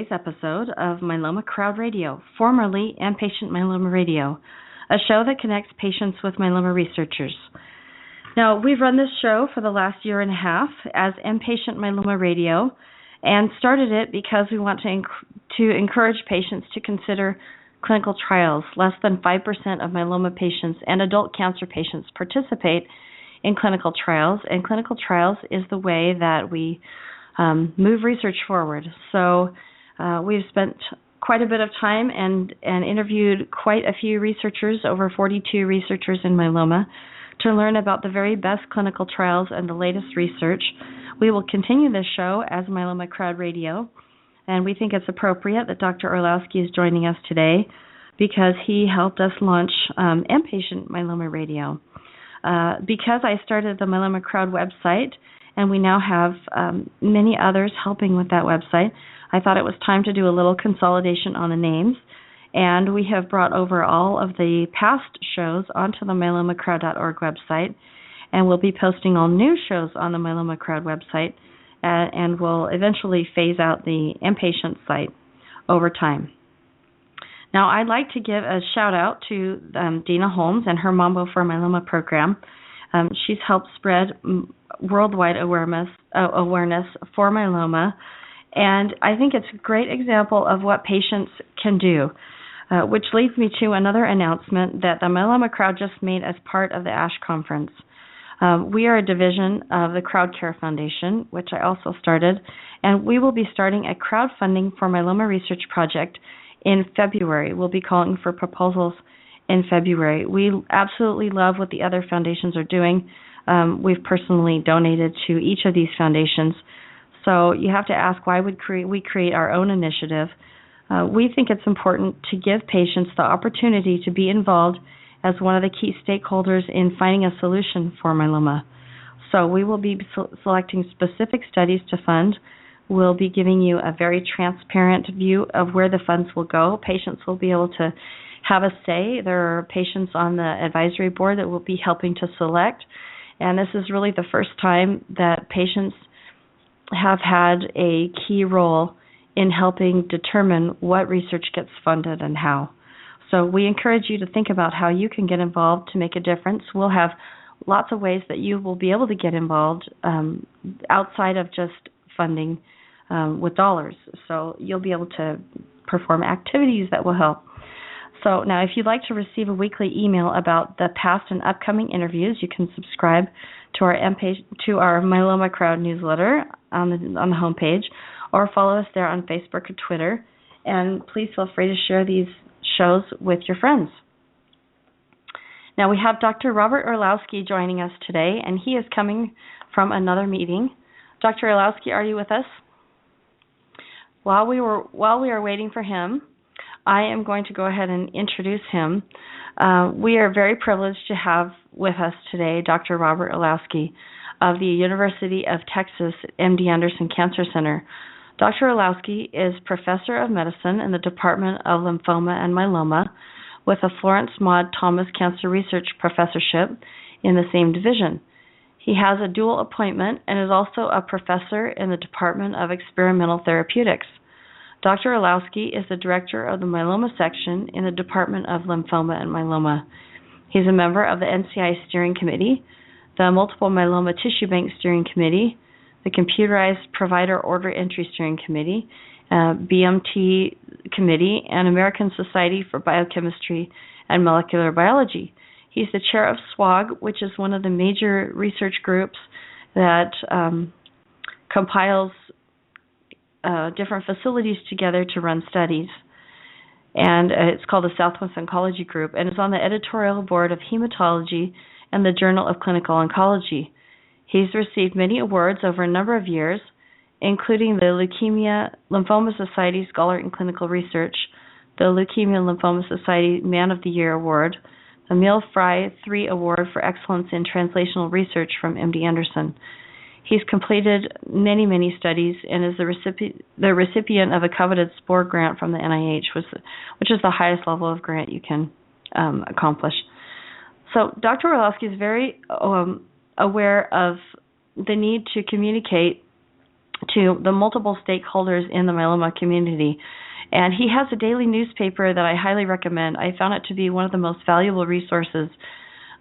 today's episode of Myeloma Crowd Radio, formerly Inpatient Myeloma Radio, a show that connects patients with myeloma researchers. Now, we've run this show for the last year and a half as Inpatient Myeloma Radio and started it because we want to encourage patients to consider clinical trials. Less than 5% of myeloma patients and adult cancer patients participate in clinical trials, and clinical trials is the way that we move research forward. So we've spent quite a bit of time and interviewed quite a few researchers, over 42 researchers in myeloma, to learn about the very best clinical trials and the latest research. We will continue this show as Myeloma Crowd Radio, and we think it's appropriate that Dr. Orlowski is joining us today because he helped us launch Inpatient Myeloma Radio. Because I started the Myeloma Crowd website, and we now have many others helping with that website, I thought it was time to do a little consolidation on the names, and we have brought over all of the past shows onto the myelomacrowd.org website, and we'll be posting all new shows on the Myeloma Crowd website, and we'll eventually phase out the inpatient site over time. Now, I'd like to give a shout-out to Dina Holmes and her Mambo for Myeloma program. She's helped spread worldwide awareness for myeloma, and I think it's a great example of what patients can do, which leads me to another announcement that the Myeloma Crowd just made as part of the ASH conference. We are a division of the Crowd Care Foundation, which I also started, and we will be starting a crowdfunding for myeloma research project in February. We'll be calling for proposals in February. We absolutely love what the other foundations are doing. We've personally donated to each of these foundations. So you have to ask, why would we create our own initiative? We think it's important to give patients the opportunity to be involved as one of the key stakeholders in finding a solution for myeloma. So we will be selecting specific studies to fund. We'll be giving you a very transparent view of where the funds will go. Patients will be able to have a say. There are patients on the advisory board that will be helping to select, and this is really the first time that patients have had a key role in helping determine what research gets funded and how. So we encourage you to think about how you can get involved to make a difference. We'll have lots of ways that you will be able to get involved outside of just funding with dollars. So you'll be able to perform activities that will help. So now, if you'd like to receive a weekly email about the past and upcoming interviews, you can subscribe to our Myeloma Crowd newsletter on the homepage, or follow us there on Facebook or Twitter. And please feel free to share these shows with your friends. Now, we have Dr. Robert Orlowski joining us today, and he is coming from another meeting. Dr. Orlowski, are you with us? While we are waiting for him, I am going to go ahead and introduce him. We are very privileged to have with us today Dr. Robert Orlowski of the University of Texas MD Anderson Cancer Center. Dr. Orlowski is Professor of Medicine in the Department of Lymphoma and Myeloma with a Florence Maud Thomas Cancer Research Professorship in the same division. He has a dual appointment and is also a professor in the Department of Experimental Therapeutics. Dr. Orlowski is the director of the myeloma section in the Department of Lymphoma and Myeloma. He's a member of the NCI Steering Committee, the Multiple Myeloma Tissue Bank Steering Committee, the Computerized Provider Order Entry Steering Committee, BMT Committee, and American Society for Biochemistry and Molecular Biology. He's the chair of SWOG, which is one of the major research groups that compiles different facilities together to run studies. And it's called the Southwest Oncology Group, and is on the editorial board of Hematology and the Journal of Clinical Oncology. He's received many awards over a number of years, including the Leukemia Lymphoma Society Scholar in Clinical Research, the Leukemia Lymphoma Society Man of the Year Award, the Emil Frey III Award for Excellence in Translational Research from MD Anderson. He's completed many, many studies and is the recipient of a coveted SPORE grant from the NIH, which is the highest level of grant you can accomplish. So Dr. Orlowski is very aware of the need to communicate to the multiple stakeholders in the myeloma community. And he has a daily newspaper that I highly recommend. I found it to be one of the most valuable resources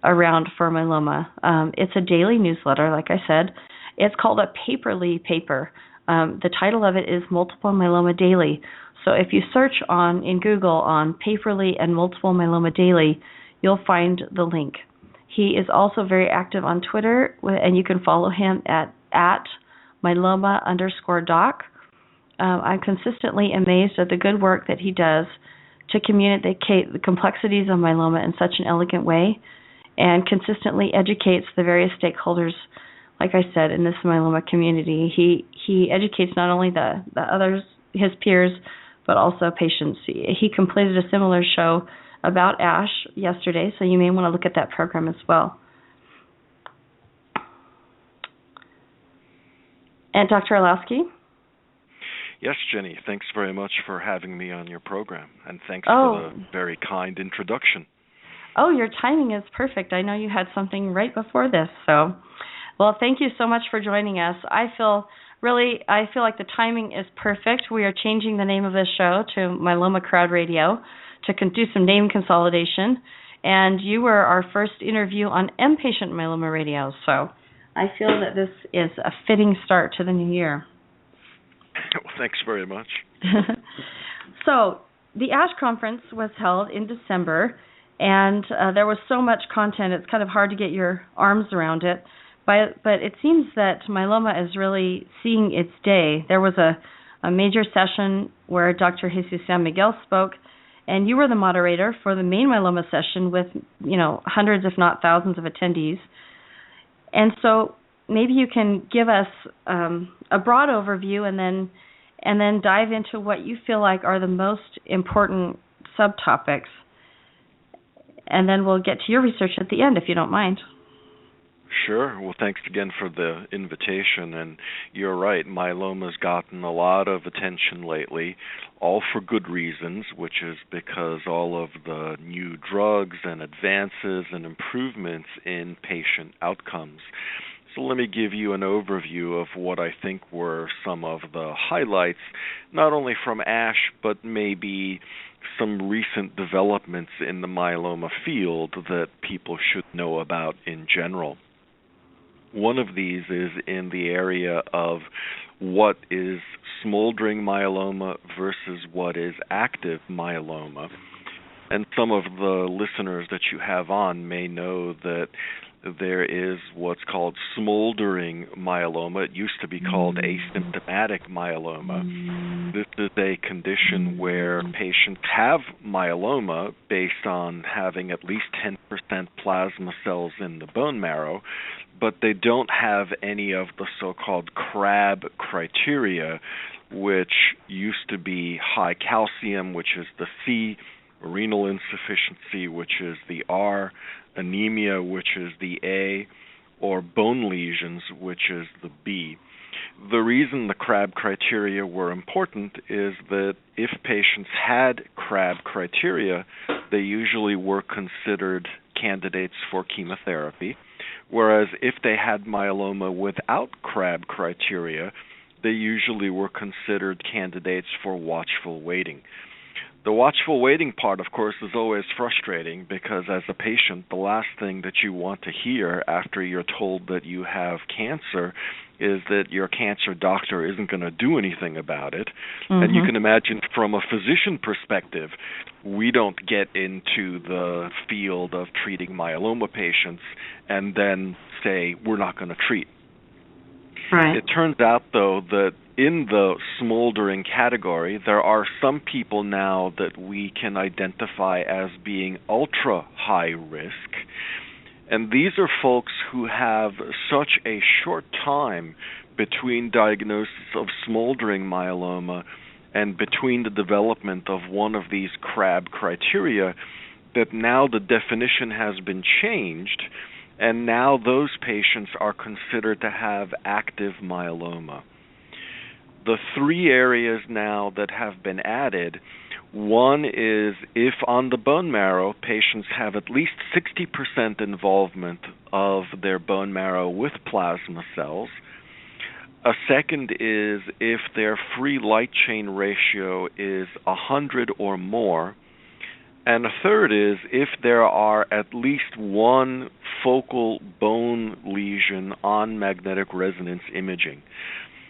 around for myeloma. It's a daily newsletter, like I said. It's called a paperly paper. The title of it is Multiple Myeloma Daily. So if you search in Google on paperly and Multiple Myeloma Daily, you'll find the link. He is also very active on Twitter, and you can follow him at myeloma_doc. I'm consistently amazed at the good work that he does to communicate the complexities of myeloma in such an elegant way, and consistently educates the various stakeholders, like I said, in this myeloma community. He educates not only the others, his peers, but also patients. He completed a similar show about ASH yesterday, so you may want to look at that program as well. And Dr. Orlowski? Yes, Jenny, thanks very much for having me on your program, and thanks for the very kind introduction. Oh, your timing is perfect. I know you had something right before this, so well, thank you so much for joining us. I feel like the timing is perfect. We are changing the name of this show to Myeloma Crowd Radio to do some name consolidation, and you were our first interview on M-Patient Myeloma Radio, so I feel that this is a fitting start to the new year. Well, thanks very much. So, the ASH conference was held in December, and there was so much content, it's kind of hard to get your arms around it. But it seems that myeloma is really seeing its day. There was a major session where Dr. Jesus San Miguel spoke, and you were the moderator for the main myeloma session with, hundreds if not thousands of attendees. And so maybe you can give us a broad overview and then dive into what you feel like are the most important subtopics. And then we'll get to your research at the end, if you don't mind. Sure. Well, thanks again for the invitation. And you're right, myeloma's gotten a lot of attention lately, all for good reasons, which is because all of the new drugs and advances and improvements in patient outcomes. So let me give you an overview of what I think were some of the highlights, not only from ASH, but maybe some recent developments in the myeloma field that people should know about in general. One of these is in the area of what is smoldering myeloma versus what is active myeloma. And some of the listeners that you have on may know that there is what's called smoldering myeloma. It used to be called asymptomatic myeloma. This is a condition where patients have myeloma based on having at least 10% plasma cells in the bone marrow, but they don't have any of the so-called CRAB criteria, which used to be high calcium, which is the C, renal insufficiency, which is the R, anemia, which is the A, or bone lesions, which is the B. The reason the CRAB criteria were important is that if patients had CRAB criteria, they usually were considered candidates for chemotherapy, whereas if they had myeloma without CRAB criteria, they usually were considered candidates for watchful waiting. The watchful waiting part, of course, is always frustrating because as a patient, the last thing that you want to hear after you're told that you have cancer is that your cancer doctor isn't going to do anything about it. Mm-hmm. And you can imagine from a physician perspective, we don't get into the field of treating myeloma patients and then say we're not going to treat. Right. It turns out, though, that in the smoldering category, there are some people now that we can identify as being ultra high risk. And these are folks who have such a short time between diagnosis of smoldering myeloma and between the development of one of these CRAB criteria that now the definition has been changed, and now those patients are considered to have active myeloma. The three areas now that have been added, one is if on the bone marrow patients have at least 60% involvement of their bone marrow with plasma cells. A second is if their free light chain ratio is 100 or more. And a third is if there are at least one focal bone lesion on magnetic resonance imaging.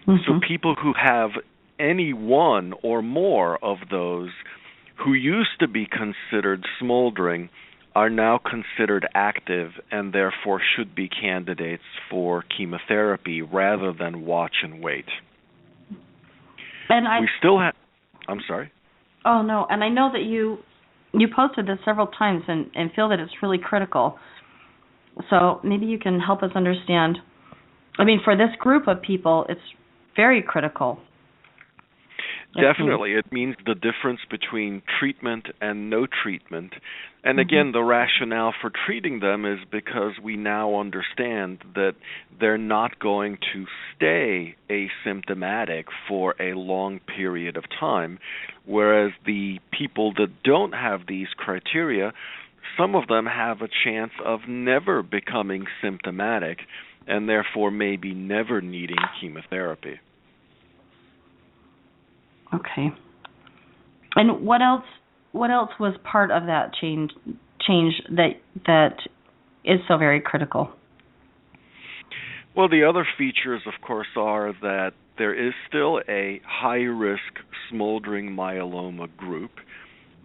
So people who have any one or more of those who used to be considered smoldering are now considered active and therefore should be candidates for chemotherapy rather than watch and wait. And we still have... I'm sorry? Oh, no. And I know that you posted this several times and feel that it's really critical. So maybe you can help us understand. I mean, for this group of people, it's very critical. Definitely. It means the difference between treatment and no treatment. And again, the rationale for treating them is because we now understand that they're not going to stay asymptomatic for a long period of time, whereas the people that don't have these criteria, some of them have a chance of never becoming symptomatic and therefore maybe never needing chemotherapy. Okay. And what else was part of that change that is so very critical? Well, the other features, of course, are that there is still a high-risk smoldering myeloma group.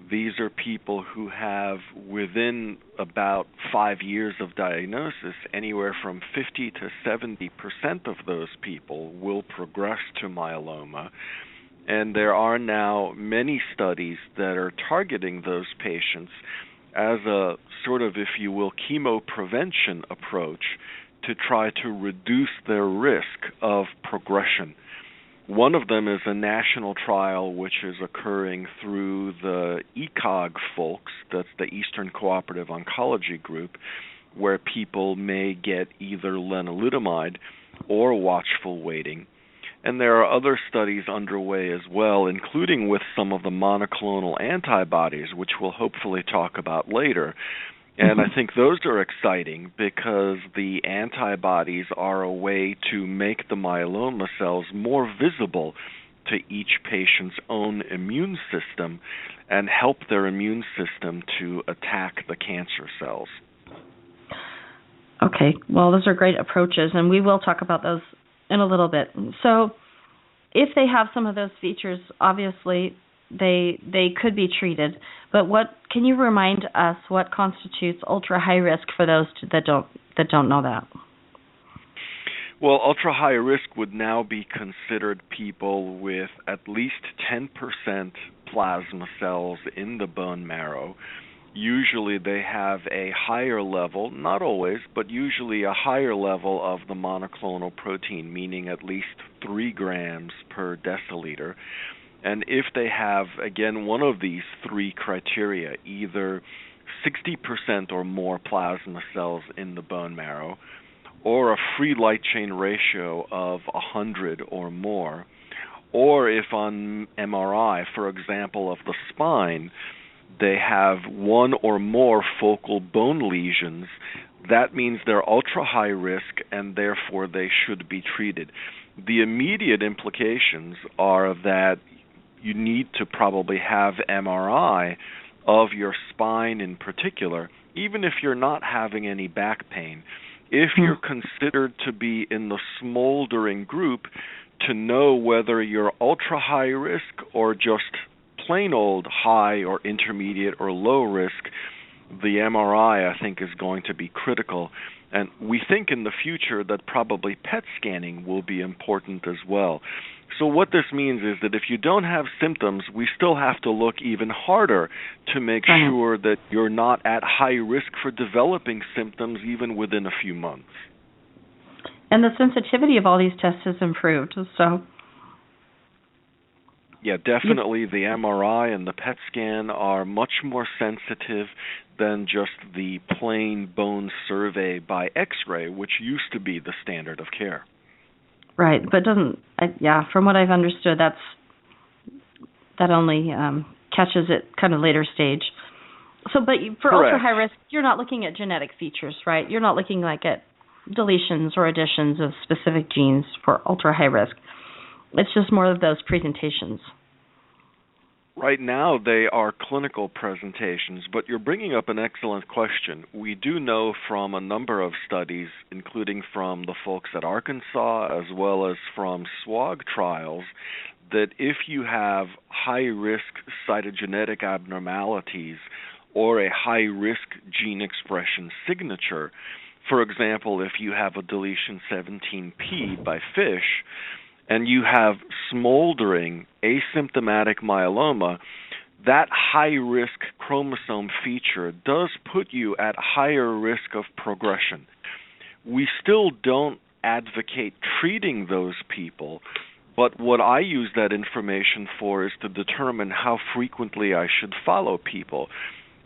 These are people who have, within about 5 years of diagnosis, anywhere from 50 to 70% of those people will progress to myeloma. And there are now many studies that are targeting those patients as a sort of, if you will, chemoprevention approach to try to reduce their risk of progression. One of them is a national trial which is occurring through the ECOG folks, that's the Eastern Cooperative Oncology Group, where people may get either lenalidomide or watchful waiting. And there are other studies underway as well, including with some of the monoclonal antibodies, which we'll hopefully talk about later. And I think those are exciting because the antibodies are a way to make the myeloma cells more visible to each patient's own immune system and help their immune system to attack the cancer cells. Okay, well, those are great approaches, and we will talk about those in a little bit. So if they have some of those features, obviously they could be treated. But what can you remind us what constitutes ultra high risk for those that don't know that? Well, ultra high risk would now be considered people with at least 10% plasma cells in the bone marrow. Usually they have a higher level, not always, but usually a higher level of the monoclonal protein, meaning at least 3 grams per deciliter. And if they have, again, one of these 3 criteria, either 60% or more plasma cells in the bone marrow, or a free light chain ratio of 100 or more, or if on MRI, for example, of the spine, they have 1 or more focal bone lesions, that means they're ultra high risk and therefore they should be treated. The immediate implications are that you need to probably have MRI of your spine in particular, even if you're not having any back pain. If you're considered to be in the smoldering group, to know whether you're ultra high risk or just plain old high or intermediate or low risk, the MRI, I think, is going to be critical. And we think in the future that probably PET scanning will be important as well. So what this means is that if you don't have symptoms, we still have to look even harder to make sure that you're not at high risk for developing symptoms even within a few months. And the sensitivity of all these tests has improved, so... Yeah, definitely the MRI and the PET scan are much more sensitive than just the plain bone survey by X-ray, which used to be the standard of care. Right, but from what I've understood, that only catches it kind of later stage. So, but for ultra high risk, you're not looking at genetic features, right? You're not looking like at deletions or additions of specific genes for ultra-high risk. It's just more of those presentations. Right now, they are clinical presentations, but you're bringing up an excellent question. We do know from a number of studies, including from the folks at Arkansas as well as from SWOG trials, that if you have high-risk cytogenetic abnormalities or a high-risk gene expression signature, for example, if you have a deletion 17p by FISH, and you have smoldering asymptomatic myeloma, that high-risk chromosome feature does put you at higher risk of progression. We still don't advocate treating those people, but what I use that information for is to determine how frequently I should follow people.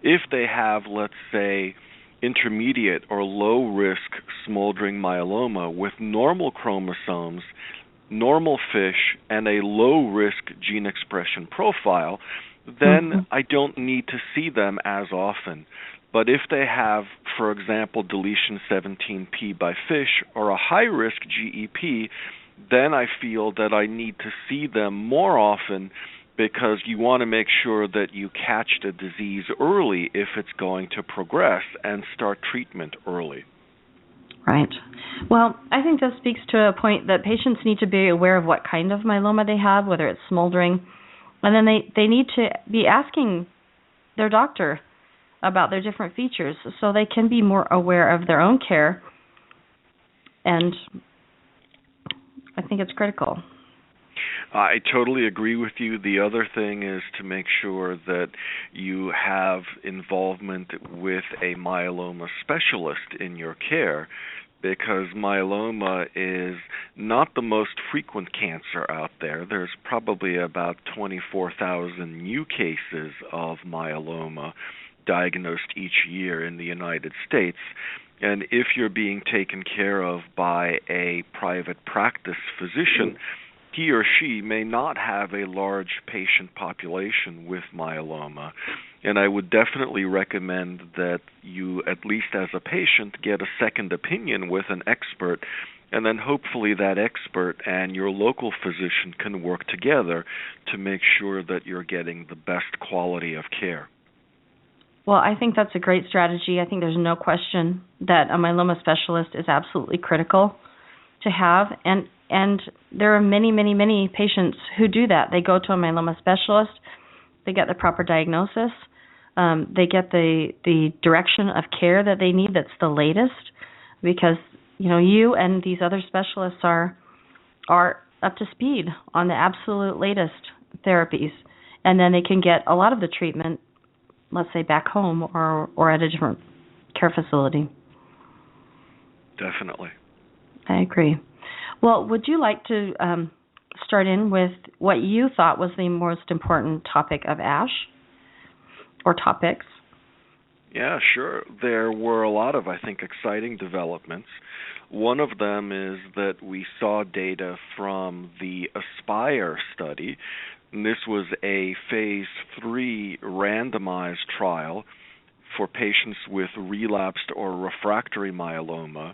If they have, let's say, intermediate or low-risk smoldering myeloma with normal chromosomes, normal FISH, and a low-risk gene expression profile, then I don't need to see them as often. But if they have, for example, deletion 17p by FISH or a high-risk GEP, then I feel that I need to see them more often, because you want to make sure that you catch the disease early if it's going to progress and start treatment early. Right. Well, I think that speaks to a point that patients need to be aware of what kind of myeloma they have, whether it's smoldering, and then they need to be asking their doctor about their different features so they can be more aware of their own care, and I think it's critical. I totally agree with you. The other thing is to make sure that you have involvement with a myeloma specialist in your care, because myeloma is not the most frequent cancer out there. There's probably about 24,000 new cases of myeloma diagnosed each year in the United States. And if you're being taken care of by a private practice physician, he or she may not have a large patient population with myeloma. And I would definitely recommend that you, at least as a patient, get a second opinion with an expert, and then hopefully that expert and your local physician can work together to make sure that you're getting the best quality of care. Well, I think that's a great strategy. I think there's no question that a myeloma specialist is absolutely critical to have, and there are many, many, many patients who do that. They go to a myeloma specialist, they get the proper diagnosis, they get the direction of care that they need that's the latest, because you and these other specialists are up to speed on the absolute latest therapies, and then they can get a lot of the treatment, let's say, back home or at a different care facility. Definitely. I agree. Well, would you like to start in with what you thought was the most important topic of ASH, or topics? Yeah, sure. There were a lot of, I think, exciting developments. One of them is that we saw data from the ASPIRE study. And this was a phase 3 randomized trial for patients with relapsed or refractory myeloma,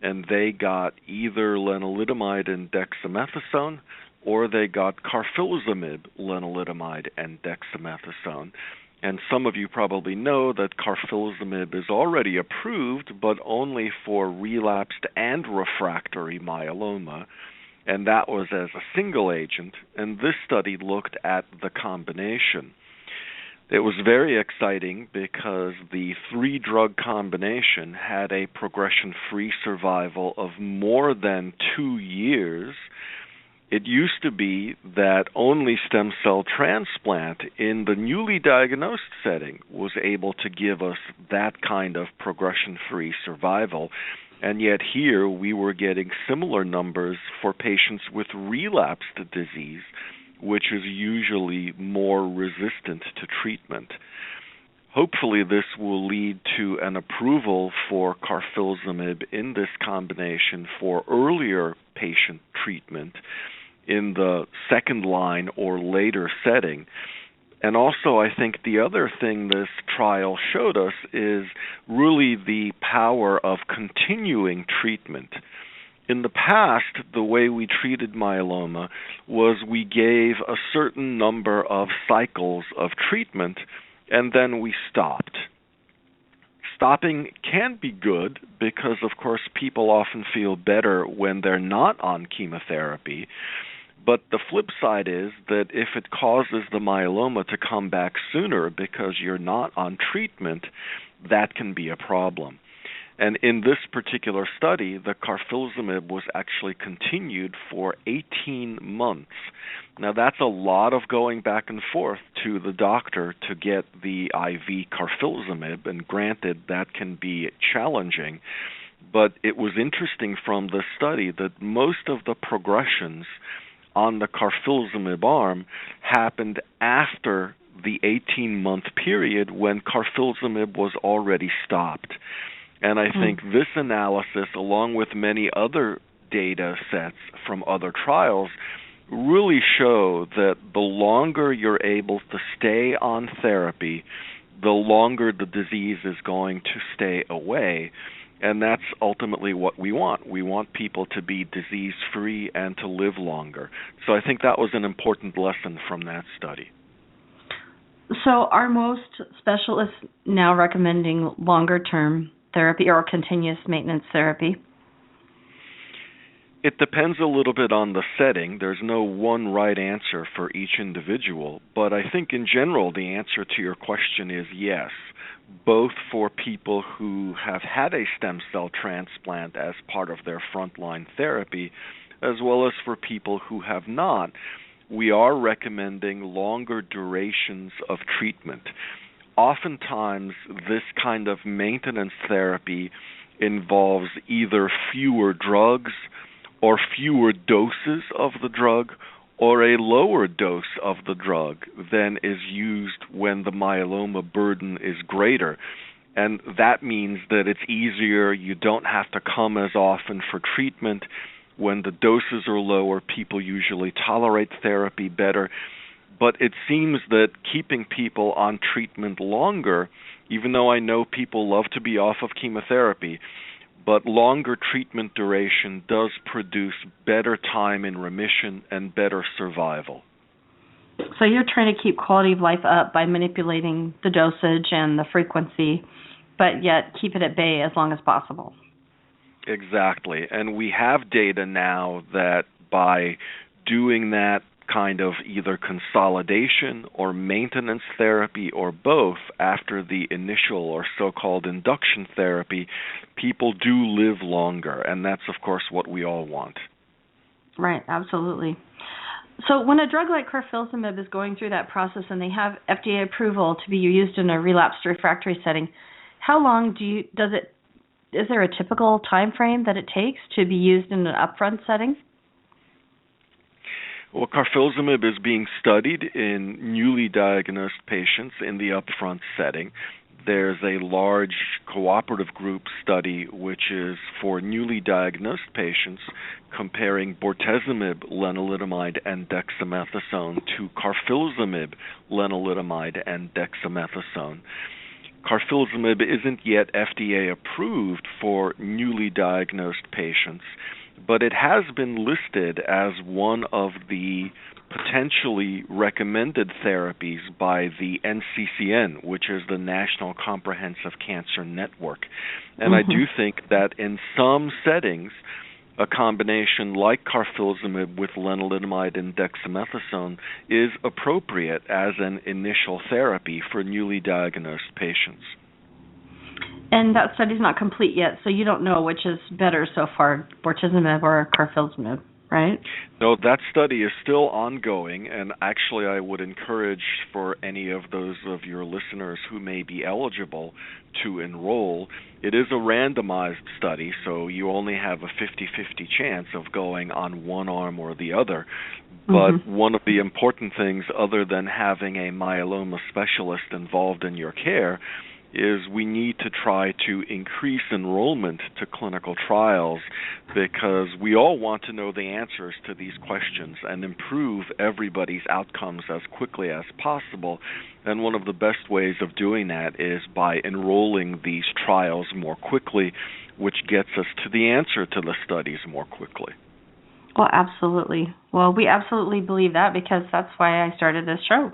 and they got either lenalidomide and dexamethasone, or they got carfilzomib, lenalidomide, and dexamethasone. And some of you probably know that carfilzomib is already approved, but only for relapsed and refractory myeloma, and that was as a single agent, and this study looked at the combination. It was very exciting because the 3-drug combination had a progression-free survival of more than 2 years. It used to be that only stem cell transplant in the newly diagnosed setting was able to give us that kind of progression-free survival, and yet here we were getting similar numbers for patients with relapsed disease, which is usually more resistant to treatment. Hopefully this will lead to an approval for carfilzomib in this combination for earlier patient treatment in the second line or later setting. And also, I think the other thing this trial showed us is really the power of continuing treatment. In the past, the way we treated myeloma was we gave a certain number of cycles of treatment and then we stopped. Stopping can be good because, of course, people often feel better when they're not on chemotherapy. But the flip side is that if it causes the myeloma to come back sooner because you're not on treatment, that can be a problem. And in this particular study, the carfilzomib was actually continued for 18 months. Now, that's a lot of going back and forth to the doctor to get the IV carfilzomib, and granted, that can be challenging. But it was interesting from the study that most of the progressions on the carfilzomib arm happened after the 18-month period when carfilzomib was already stopped. And I think this analysis, along with many other data sets from other trials, really show that the longer you're able to stay on therapy, the longer the disease is going to stay away. And that's ultimately what we want. We want people to be disease-free and to live longer. So I think that was an important lesson from that study. So are most specialists now recommending longer-term therapy or continuous maintenance therapy? It depends a little bit on the setting. There's no one right answer for each individual, but I think in general the answer to your question is yes, both for people who have had a stem cell transplant as part of their frontline therapy, as well as for people who have not. We are recommending longer durations of treatment. Oftentimes, this kind of maintenance therapy involves either fewer drugs or fewer doses of the drug or a lower dose of the drug than is used when the myeloma burden is greater. And that means that it's easier, you don't have to come as often for treatment. When the doses are lower, people usually tolerate therapy better. But it seems that keeping people on treatment longer, even though I know people love to be off of chemotherapy, but longer treatment duration does produce better time in remission and better survival. So you're trying to keep quality of life up by manipulating the dosage and the frequency, but yet keep it at bay as long as possible. Exactly. And we have data now that by doing that kind of either consolidation or maintenance therapy or both after the initial or so-called induction therapy, people do live longer, and that's, of course, what we all want. Right, absolutely. So when a drug like carfilzomib is going through that process and they have FDA approval to be used in a relapsed refractory setting, how long is there a typical time frame that it takes to be used in an upfront setting? Well, carfilzomib is being studied in newly diagnosed patients in the upfront setting. There's a large cooperative group study which is for newly diagnosed patients comparing bortezomib, lenalidomide, and dexamethasone to carfilzomib, lenalidomide, and dexamethasone. Carfilzomib isn't yet FDA approved for newly diagnosed patients, but it has been listed as one of the potentially recommended therapies by the NCCN, which is the National Comprehensive Cancer Network. And I do think that in some settings, a combination like carfilzomib with lenalidomide and dexamethasone is appropriate as an initial therapy for newly diagnosed patients. And that study's not complete yet, so you don't know which is better so far, bortezomib or carfilzomib, right? No, that study is still ongoing, and actually I would encourage for any of those of your listeners who may be eligible to enroll. It is a randomized study, so you only have a 50-50 chance of going on one arm or the other. But one of the important things, other than having a myeloma specialist involved in your care, is we need to try to increase enrollment to clinical trials because we all want to know the answers to these questions and improve everybody's outcomes as quickly as possible. And one of the best ways of doing that is by enrolling these trials more quickly, which gets us to the answer to the studies more quickly. Well, absolutely. Well, we absolutely believe that because that's why I started this show.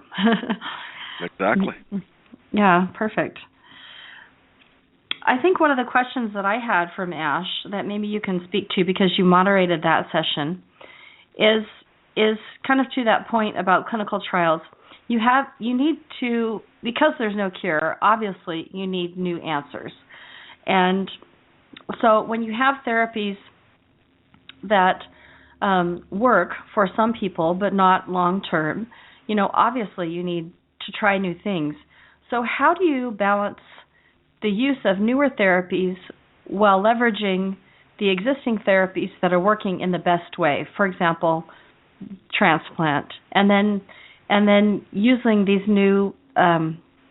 Exactly. Yeah, perfect. I think one of the questions that I had from Ash that maybe you can speak to because you moderated that session is kind of to that point about clinical trials. You need to, because there's no cure, obviously you need new answers. And so when you have therapies that work for some people but not long term, obviously you need to try new things. So how do you balance the use of newer therapies while leveraging the existing therapies that are working in the best way? For example, transplant, and then using these new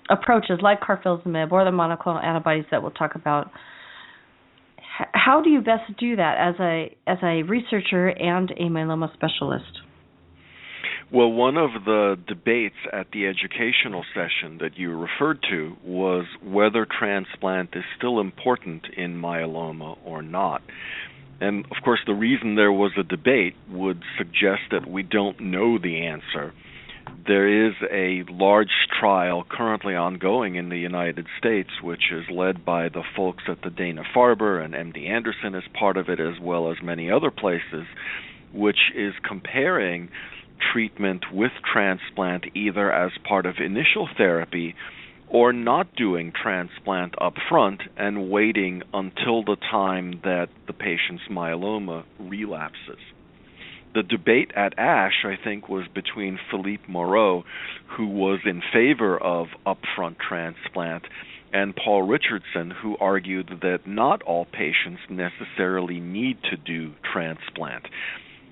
approaches like carfilzomib or the monoclonal antibodies that we'll talk about. How do you best do that as a researcher and a myeloma specialist? Well, one of the debates at the educational session that you referred to was whether transplant is still important in myeloma or not. And, of course, the reason there was a debate would suggest that we don't know the answer. There is a large trial currently ongoing in the United States, which is led by the folks at the Dana-Farber, and MD Anderson is part of it, as well as many other places, which is comparing treatment with transplant either as part of initial therapy or not doing transplant up front and waiting until the time that the patient's myeloma relapses. The debate at ASH, I think, was between Philippe Moreau, who was in favor of upfront transplant, and Paul Richardson, who argued that not all patients necessarily need to do transplant.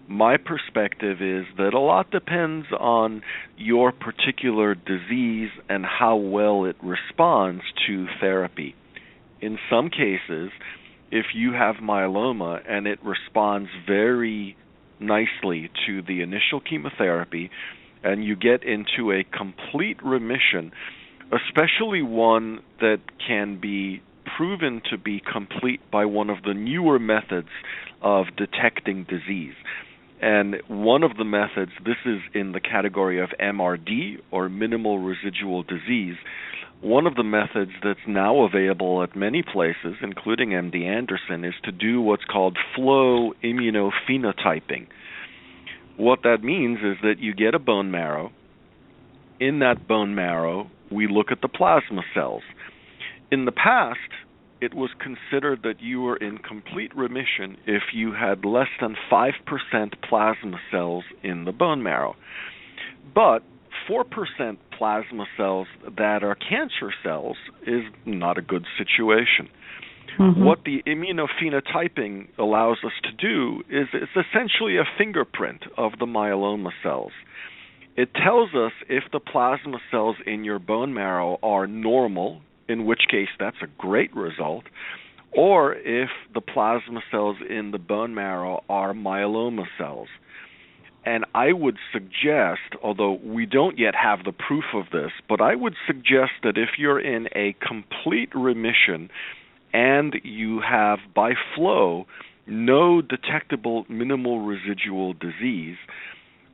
My perspective is that a lot depends on your particular disease and how well it responds to therapy. In some cases, if you have myeloma and it responds very nicely to the initial chemotherapy and you get into a complete remission, especially one that can be proven to be complete by one of the newer methods of detecting disease. And one of the methods, this is in the category of MRD, or minimal residual disease, one of the methods that's now available at many places, including MD Anderson, is to do what's called flow immunophenotyping. What that means is that you get a bone marrow. In that bone marrow, we look at the plasma cells. In the past, it was considered that you were in complete remission if you had less than 5% plasma cells in the bone marrow. But 4% plasma cells that are cancer cells is not a good situation. Mm-hmm. What the immunophenotyping allows us to do is it's essentially a fingerprint of the myeloma cells. It tells us if the plasma cells in your bone marrow are normal, in which case that's a great result, or if the plasma cells in the bone marrow are myeloma cells. And I would suggest, although we don't yet have the proof of this, but I would suggest that if you're in a complete remission and you have, by flow, no detectable minimal residual disease,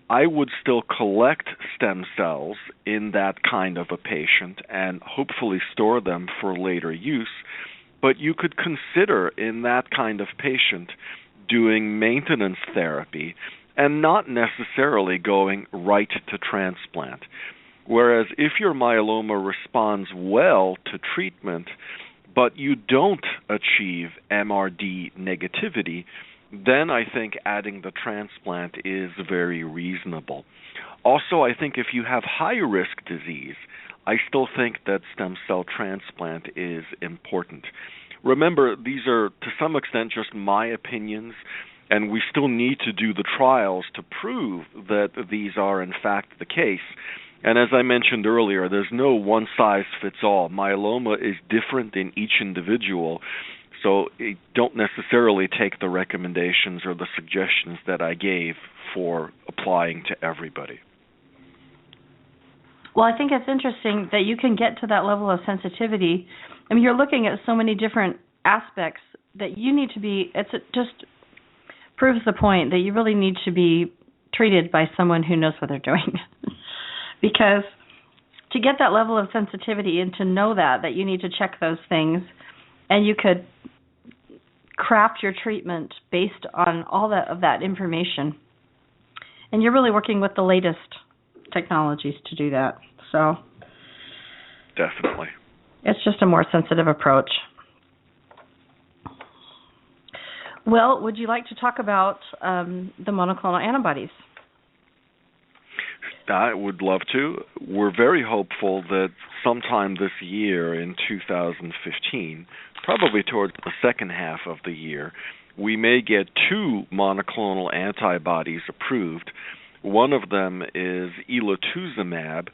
I would still collect stem cells in that kind of a patient and hopefully store them for later use. But you could consider in that kind of patient doing maintenance therapy and not necessarily going right to transplant. Whereas if your myeloma responds well to treatment, but you don't achieve MRD negativity, then I think adding the transplant is very reasonable. Also, I think if you have high-risk disease, I still think that stem cell transplant is important. Remember, these are to some extent just my opinions, and we still need to do the trials to prove that these are in fact the case. And as I mentioned earlier, there's no one-size-fits-all. Myeloma is different in each individual, so don't necessarily take the recommendations or the suggestions that I gave for applying to everybody. Well, I think it's interesting that you can get to that level of sensitivity. I mean, you're looking at so many different aspects that you need to be, it just proves the point that you really need to be treated by someone who knows what they're doing. Because to get that level of sensitivity and to know that you need to check those things, and you could craft your treatment based on all that information. And you're really working with the latest technologies to do that. So definitely. It's just a more sensitive approach. Well, would you like to talk about the monoclonal antibodies? I would love to. We're very hopeful that sometime this year in 2015, probably towards the second half of the year, we may get 2 monoclonal antibodies approved. One of them is elotuzumab,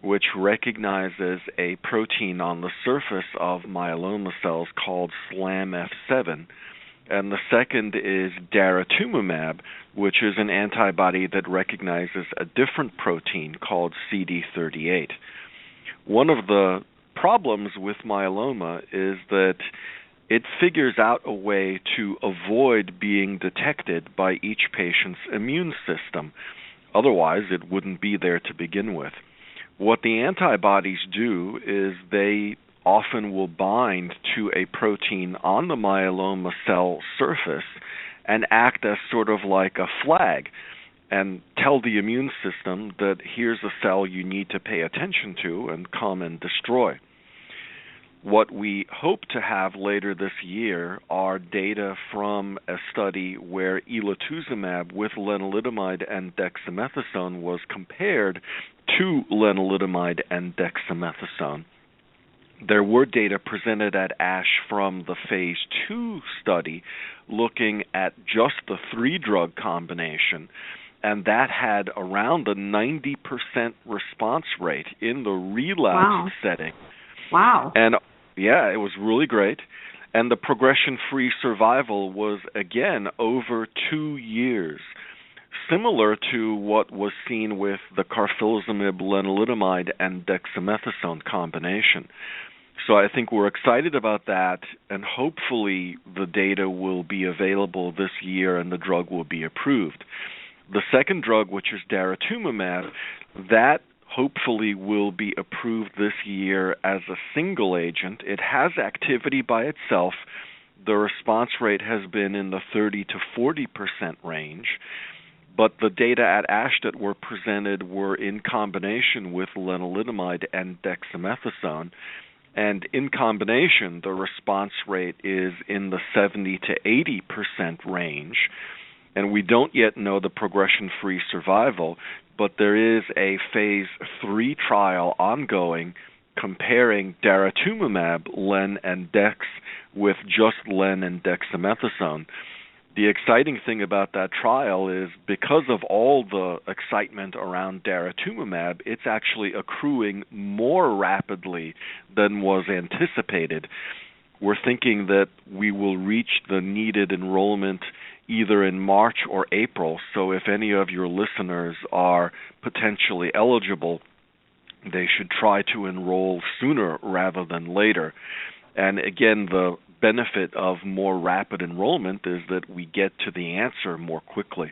which recognizes a protein on the surface of myeloma cells called SLAMF7. And the second is daratumumab, which is an antibody that recognizes a different protein called CD38. One of the problems with myeloma is that it figures out a way to avoid being detected by each patient's immune system. Otherwise, it wouldn't be there to begin with. What the antibodies do is they often will bind to a protein on the myeloma cell surface and act as sort of like a flag and tell the immune system that here's a cell you need to pay attention to and come and destroy. What we hope to have later this year are data from a study where elotuzumab with lenalidomide and dexamethasone was compared to lenalidomide and dexamethasone. There were data presented at ASH from the phase 2 study looking at just the 3-drug combination, and that had around a 90% response rate in the relapse setting. Wow. And yeah, it was really great. And the progression-free survival was, again, over 2 years, similar to what was seen with the carfilzomib, lenalidomide, and dexamethasone combination. So I think we're excited about that, and hopefully the data will be available this year and the drug will be approved. The second drug, which is daratumumab, that hopefully will be approved this year as a single agent. It has activity by itself. The response rate has been in the 30 to 40% range. But the data at ASH that were presented were in combination with lenalidomide and dexamethasone. And in combination, the response rate is in the 70 to 80% range. And we don't yet know the progression-free survival, but there is a phase 3 trial ongoing comparing daratumumab, len, and dex with just len and dexamethasone. The exciting thing about that trial is because of all the excitement around daratumumab, it's actually accruing more rapidly than was anticipated. We're thinking that we will reach the needed enrollment either in March or April, so if any of your listeners are potentially eligible, they should try to enroll sooner rather than later. And again, the benefit of more rapid enrollment is that we get to the answer more quickly.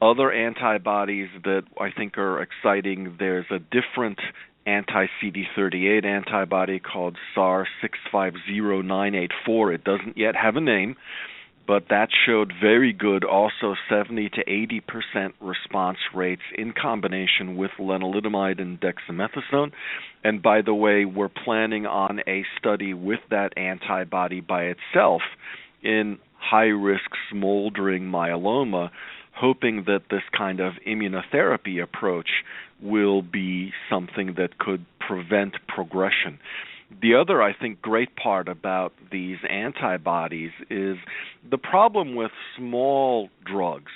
Other antibodies that I think are exciting, there's a different anti-CD38 antibody called SAR 650984. It doesn't yet have a name, but that showed very good, also 70 to 80% response rates in combination with lenalidomide and dexamethasone. And by the way, we're planning on a study with that antibody by itself in high-risk smoldering myeloma, hoping that this kind of immunotherapy approach will be something that could prevent progression. The other, I think, great part about these antibodies is the problem with small drugs,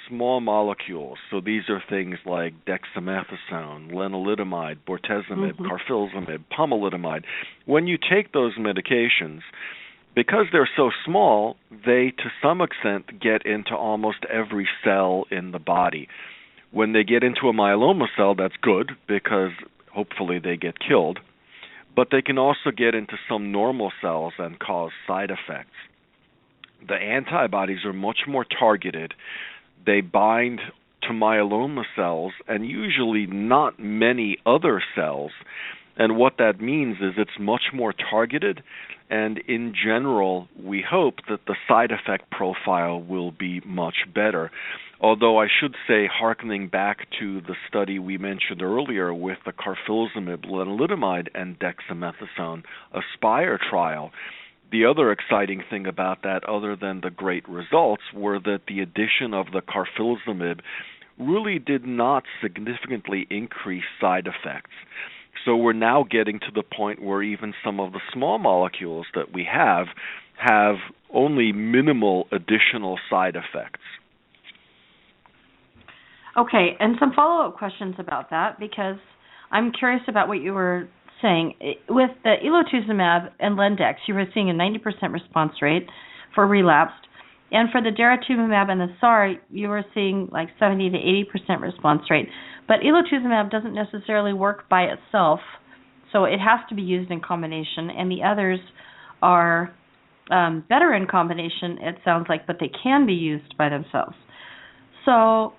small molecules. So these are things like dexamethasone, lenalidomide, bortezomib, carfilzomib, pomalidomide. When you take those medications, because they're so small, they to some extent get into almost every cell in the body. When they get into a myeloma cell, that's good because hopefully they get killed. But they can also get into some normal cells and cause side effects. The antibodies are much more targeted. They bind to myeloma cells and usually not many other cells. And what that means is it's much more targeted, and in general, we hope that the side effect profile will be much better. Although I should say, hearkening back to the study we mentioned earlier with the carfilzomib, lenalidomide, and dexamethasone ASPIRE trial, the other exciting thing about that, other than the great results, were that the addition of the carfilzomib really did not significantly increase side effects. So we're now getting to the point where even some of the small molecules that we have only minimal additional side effects. Okay, and some follow-up questions about that, because I'm curious about what you were saying. With the elotuzumab and Lendex, you were seeing a 90% response rate for relapsed, and for the daratumumab and the SAR, you were seeing like 70 to 80% response rate. But elotuzumab doesn't necessarily work by itself, so it has to be used in combination, and the others are better in combination, it sounds like, but they can be used by themselves. So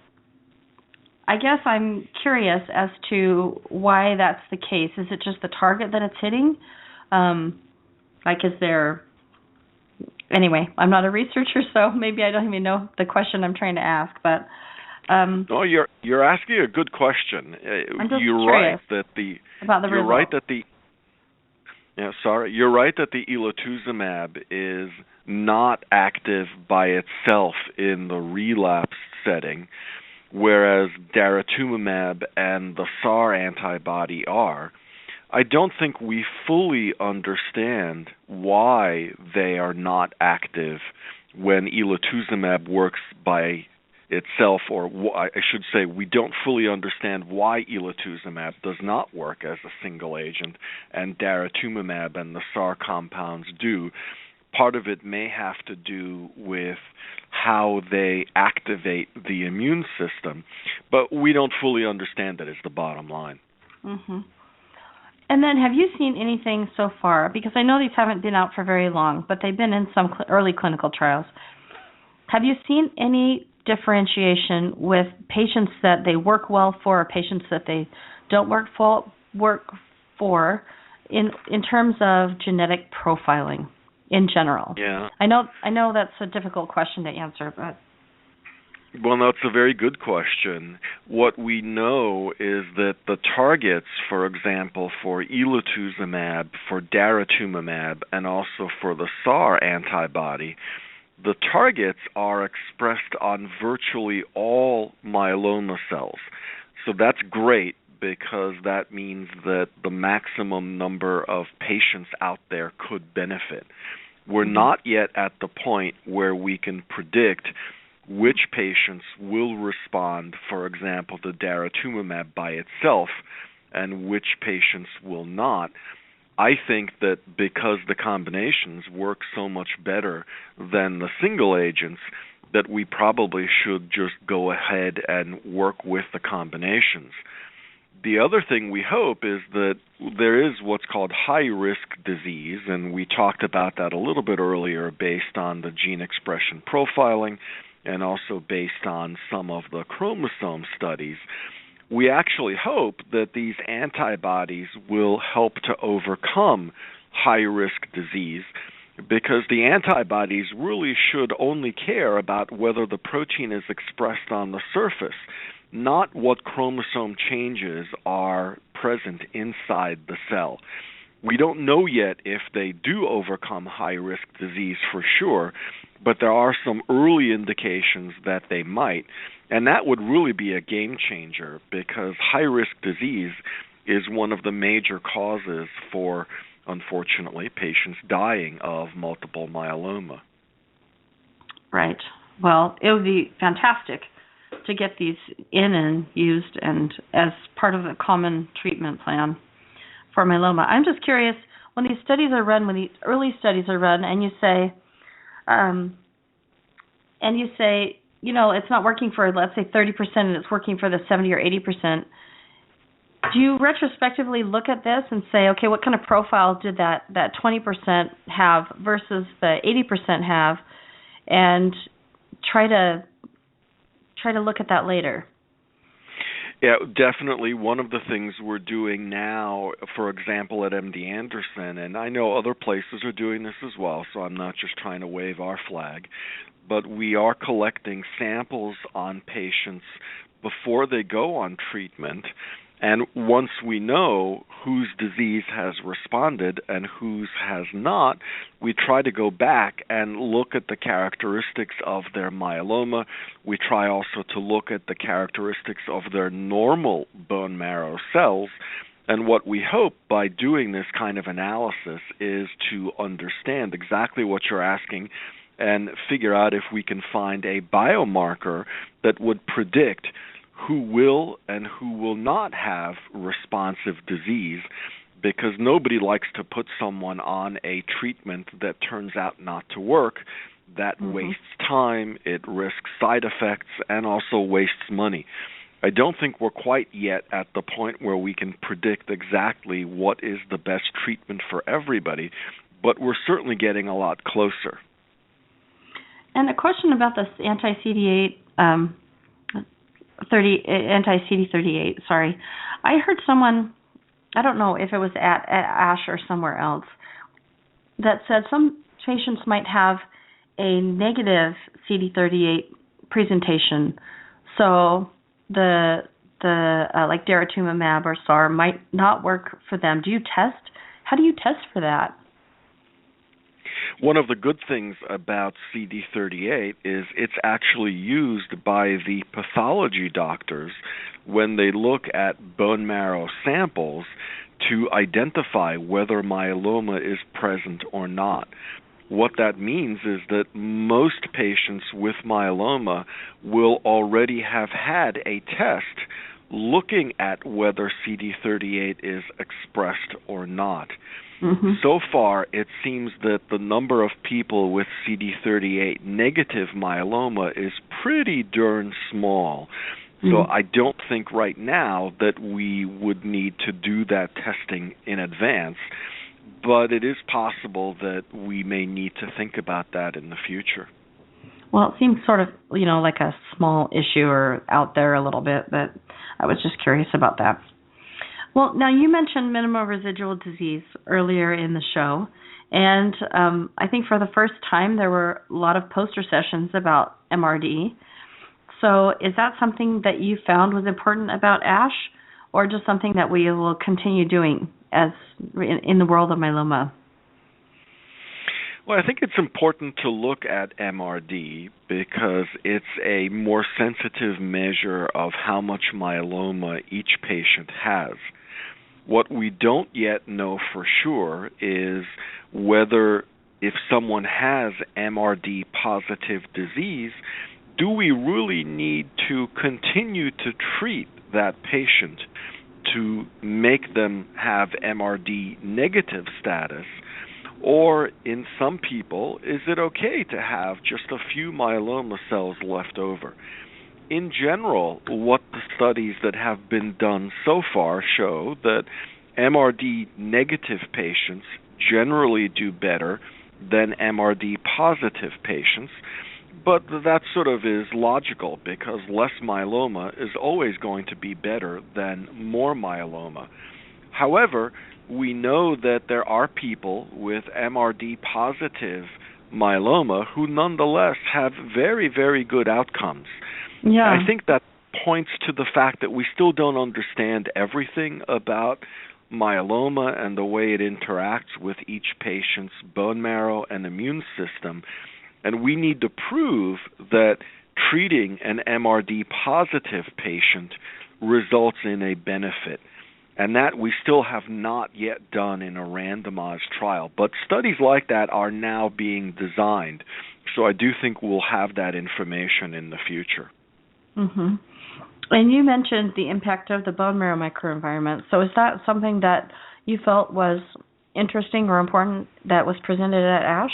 I guess I'm curious as to why that's the case. Is it just the target that it's hitting? Is there... Anyway, I'm not a researcher, so maybe I don't even know the question I'm trying to ask, but... No, you're asking a good question. I'm just you're curious right about the you're result. right that the you're right that the elotuzumab is not active by itself in the relapse setting, whereas daratumumab and the SAR antibody are. I don't think we fully understand why they are not active when elotuzumab works by itself, or I should say we don't fully understand why elotuzumab does not work as a single agent and daratumumab and the SAR compounds do. Part of it may have to do with how they activate the immune system, but we don't fully understand it is the bottom line. Mm-hmm. And then have you seen anything so far, because I know these haven't been out for very long, but they've been in some early clinical trials. Have you seen any differentiation with patients that they work well for or patients that they don't work for in terms of genetic profiling in general? Yeah. I know that's a difficult question to answer, but... Well, that's a very good question. What we know is that the targets, for example, for elotuzumab, for daratumumab, and also for the SAR antibody, the targets are expressed on virtually all myeloma cells. So that's great because that means that the maximum number of patients out there could benefit. We're not yet at the point where we can predict which patients will respond, for example, to daratumumab by itself, and which patients will not. I think that because the combinations work so much better than the single agents, that we probably should just go ahead and work with the combinations. The other thing we hope is that there is what's called high-risk disease, and we talked about that a little bit earlier based on the gene expression profiling and also based on some of the chromosome studies. We actually hope that these antibodies will help to overcome high-risk disease, because the antibodies really should only care about whether the protein is expressed on the surface, not what chromosome changes are present inside the cell. We don't know yet if they do overcome high-risk disease for sure, but there are some early indications that they might, and that would really be a game changer, because high-risk disease is one of the major causes for, unfortunately, patients dying of multiple myeloma. Right. Well, it would be fantastic to get these in and used and as part of the common treatment plan for myeloma. I'm just curious, when these studies are run, when these early studies are run, and you say, it's not working for, let's say, 30% and it's working for the 70 or 80%, do you retrospectively look at this and say, okay, what kind of profile did that 20% have versus the 80% have, and try to look at that later? Yeah, definitely. One of the things we're doing now, for example, at MD Anderson, and I know other places are doing this as well, so I'm not just trying to wave our flag, but we are collecting samples on patients before they go on treatment. And once we know whose disease has responded and whose has not, we try to go back and look at the characteristics of their myeloma. We try also to look at the characteristics of their normal bone marrow cells. And what we hope by doing this kind of analysis is to understand exactly what you're asking and figure out if we can find a biomarker that would predict who will and who will not have responsive disease, because nobody likes to put someone on a treatment that turns out not to work. That wastes time, it risks side effects, and also wastes money. I don't think we're quite yet at the point where we can predict exactly what is the best treatment for everybody, but we're certainly getting a lot closer. And a question about this anti-CD38, sorry. I heard someone, I don't know if it was at ASH or somewhere else, that said some patients might have a negative CD38 presentation. So the like daratumumab or SAR might not work for them. How do you test for that? One of the good things about CD38 is it's actually used by the pathology doctors when they look at bone marrow samples to identify whether myeloma is present or not. What that means is that most patients with myeloma will already have had a test looking at whether CD38 is expressed or not. So far, it seems that the number of people with CD38 negative myeloma is pretty darn small. So I don't think right now that we would need to do that testing in advance, but it is possible that we may need to think about that in the future. Well, it seems sort of, like a small issue or out there a little bit, but I was just curious about that. Well, now you mentioned minimal residual disease earlier in the show, and I think for the first time there were a lot of poster sessions about MRD. So is that something that you found was important about ASH, or just something that we will continue doing as in the world of myeloma? Well, I think it's important to look at MRD because it's a more sensitive measure of how much myeloma each patient has. What we don't yet know for sure is whether if someone has MRD positive disease, do we really need to continue to treat that patient to make them have MRD negative status? Or in some people, is it okay to have just a few myeloma cells left over? In general, what the studies that have been done so far show that MRD negative patients generally do better than MRD positive patients, but that sort of is logical because less myeloma is always going to be better than more myeloma. However, we know that there are people with MRD positive myeloma who nonetheless have very, very good outcomes. Yeah. I think that points to the fact that we still don't understand everything about myeloma and the way it interacts with each patient's bone marrow and immune system. And we need to prove that treating an MRD positive patient results in a benefit. And that we still have not yet done in a randomized trial. But studies like that are now being designed. So I do think we'll have that information in the future. Mm-hmm. And you mentioned the impact of the bone marrow microenvironment. So is that something that you felt was interesting or important that was presented at ASH?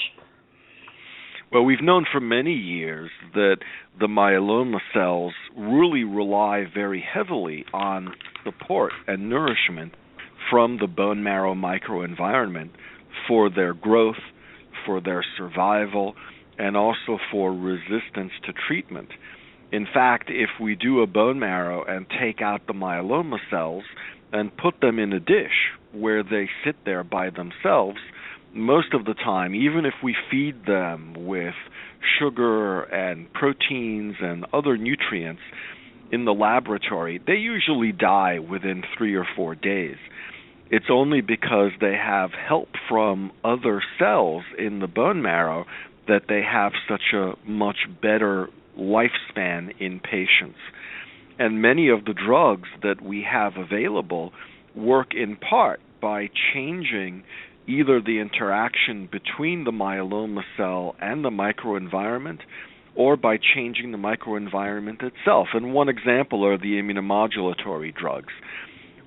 Well, we've known for many years that the myeloma cells really rely very heavily on support and nourishment from the bone marrow microenvironment for their growth, for their survival, and also for resistance to treatment. In fact, if we do a bone marrow and take out the myeloma cells and put them in a dish where they sit there by themselves, most of the time, even if we feed them with sugar and proteins and other nutrients in the laboratory, they usually die within 3 or 4 days. It's only because they have help from other cells in the bone marrow that they have such a much better lifespan in patients. And many of the drugs that we have available work in part by changing either the interaction between the myeloma cell and the microenvironment, or by changing the microenvironment itself. And one example are the immunomodulatory drugs.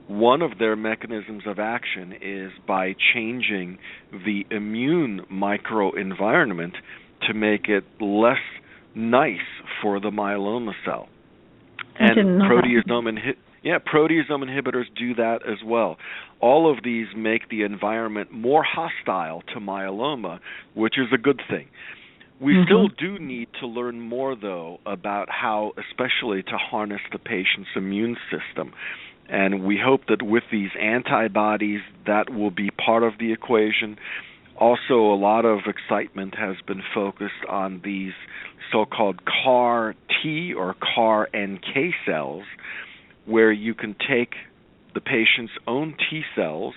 One of their mechanisms of action is by changing the immune microenvironment to make it less nice for the myeloma cell. And proteasome inhibitors do that as well. All of these make the environment more hostile to myeloma, which is a good thing. We still do need to learn more, though, about how especially to harness the patient's immune system. And we hope that with these antibodies, that will be part of the equation. Also, a lot of excitement has been focused on these so-called CAR T or CAR NK cells, where you can take the patient's own T cells,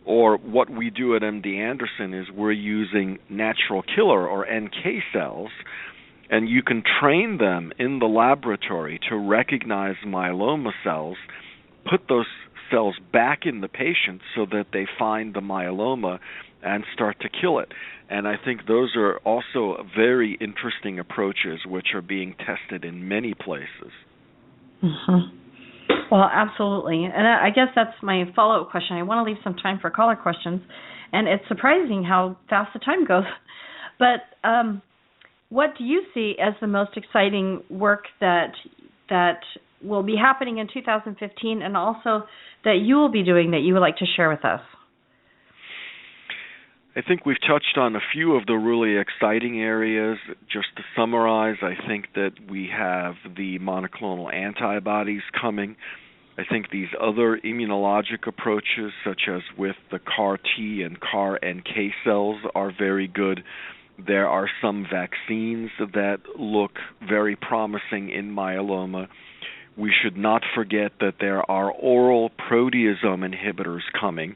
or what we do at MD Anderson is we're using natural killer or NK cells, and you can train them in the laboratory to recognize myeloma cells, put those cells back in the patient so that they find the myeloma and start to kill it. And I think those are also very interesting approaches which are being tested in many places. Mm-hmm. Well, absolutely. And I guess that's my follow-up question. I want to leave some time for caller questions, and it's surprising how fast the time goes. But what do you see as the most exciting work that will be happening in 2015, and also that you will be doing that you would like to share with us? I think we've touched on a few of the really exciting areas. Just to summarize, I think that we have the monoclonal antibodies coming. I think these other immunologic approaches, such as with the CAR T and CAR NK cells, are very good. There are some vaccines that look very promising in myeloma. We should not forget that there are oral proteasome inhibitors coming.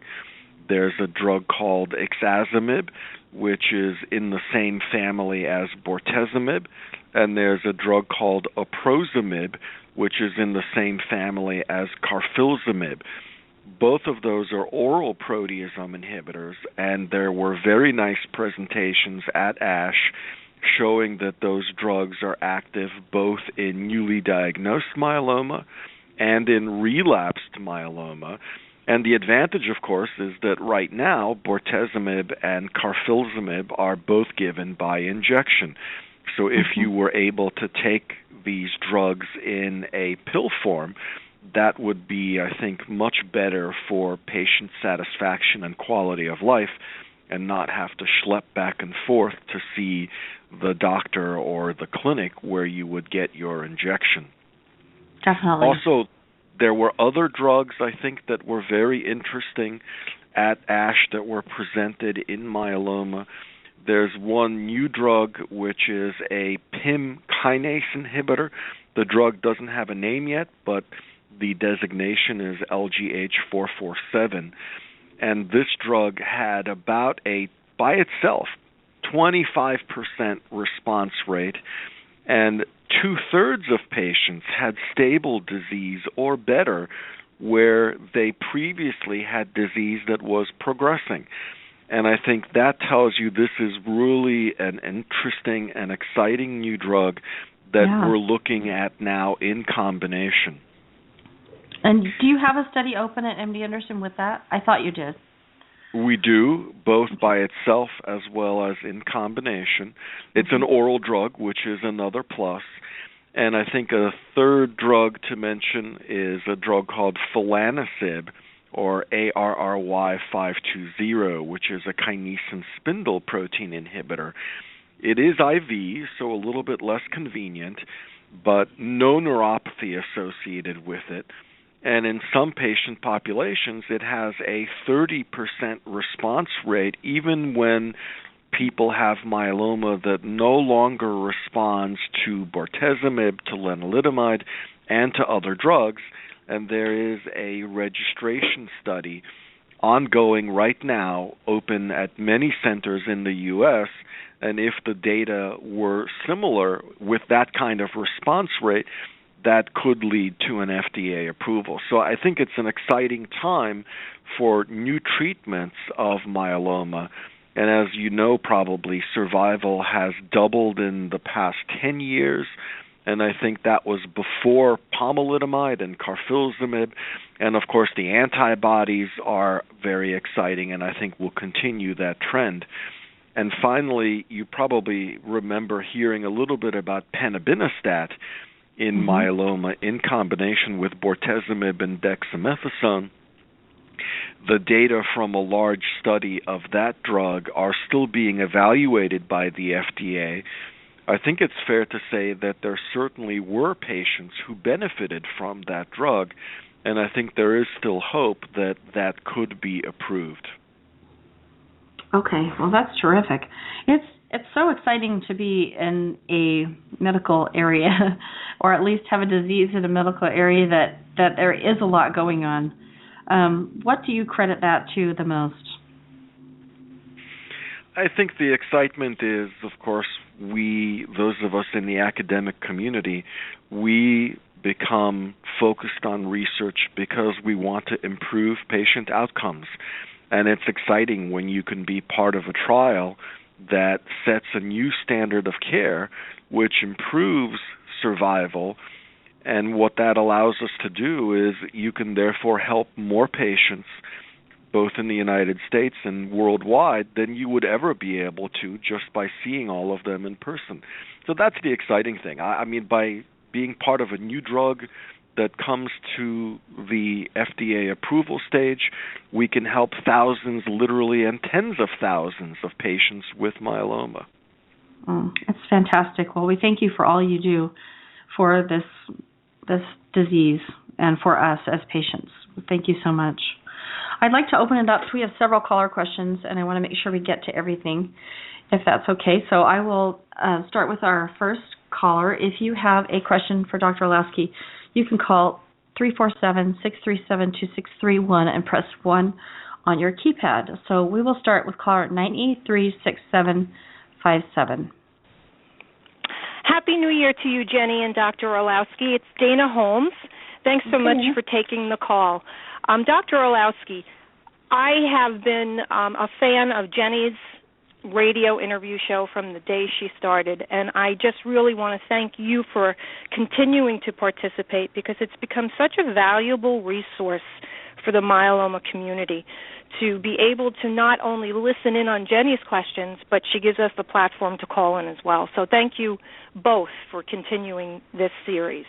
There's a drug called ixazomib, which is in the same family as bortezomib, and there's a drug called aprozomib, which is in the same family as carfilzomib. Both of those are oral proteasome inhibitors, and there were very nice presentations at ASH showing that those drugs are active both in newly diagnosed myeloma and in relapsed myeloma. And the advantage, of course, is that right now, bortezomib and carfilzomib are both given by injection. So if you were able to take these drugs in a pill form, that would be, I think, much better for patient satisfaction and quality of life, and not have to schlep back and forth to see the doctor or the clinic where you would get your injection. Definitely. Also, there were other drugs, I think, that were very interesting at ASH that were presented in myeloma. There's one new drug, which is a PIM kinase inhibitor. The drug doesn't have a name yet, but the designation is LGH447. And this drug had about by itself, 25% response rate, and 2/3 of patients had stable disease or better where they previously had disease that was progressing. And I think that tells you this is really an interesting and exciting new drug that we're looking at now in combination. And do you have a study open at MD Anderson with that? I thought you did. We do, both by itself as well as in combination. It's an oral drug, which is another plus. And I think a third drug to mention is a drug called filanosib, or ARRY520, which is a kinesin spindle protein inhibitor. It is IV, so a little bit less convenient, but no neuropathy associated with it. And in some patient populations, it has a 30% response rate, even when people have myeloma that no longer responds to bortezomib, to lenalidomide, and to other drugs. And there is a registration study ongoing right now, open at many centers in the U.S., and if the data were similar with that kind of response rate, that could lead to an FDA approval. So I think it's an exciting time for new treatments of myeloma. And as you know, probably, survival has doubled in the past 10 years. And I think that was before pomalidomide and carfilzomib. And, of course, the antibodies are very exciting, and I think will continue that trend. And finally, you probably remember hearing a little bit about penobinostat in myeloma in combination with bortezomib and dexamethasone. The data from a large study of that drug are still being evaluated by the FDA. I think it's fair to say that there certainly were patients who benefited from that drug, and I think there is still hope that that could be approved. Okay, well, that's terrific. It's so exciting to be in a medical area, or at least have a disease in a medical area that there is a lot going on. What do you credit that to the most? I think the excitement is, of course, those of us in the academic community, we become focused on research because we want to improve patient outcomes. And it's exciting when you can be part of a trial that sets a new standard of care, which improves survival. And what that allows us to do is you can therefore help more patients, both in the United States and worldwide, than you would ever be able to just by seeing all of them in person. So that's the exciting thing. I mean, by being part of a new drug that comes to the FDA approval stage, we can help thousands, literally, and tens of thousands of patients with myeloma. It's fantastic. Well, we thank you for all you do for this disease and for us as patients. Thank you so much. I'd like to open it up. We have several caller questions, and I want to make sure we get to everything, if that's okay. So I will start with our first caller. If you have a question for Dr. Orlowski, you can call 347-637-2631 and press 1 on your keypad. So we will start with caller 983-6757. Happy New Year to you, Jenny and Dr. Orlowski. It's Dana Holmes. Thanks so much for taking the call. Dr. Orlowski, I have been a fan of Jenny's radio interview show from the day she started, and I just really want to thank you for continuing to participate, because it's become such a valuable resource for the myeloma community to be able to not only listen in on Jenny's questions, but she gives us the platform to call in as well. So thank you both for continuing this series.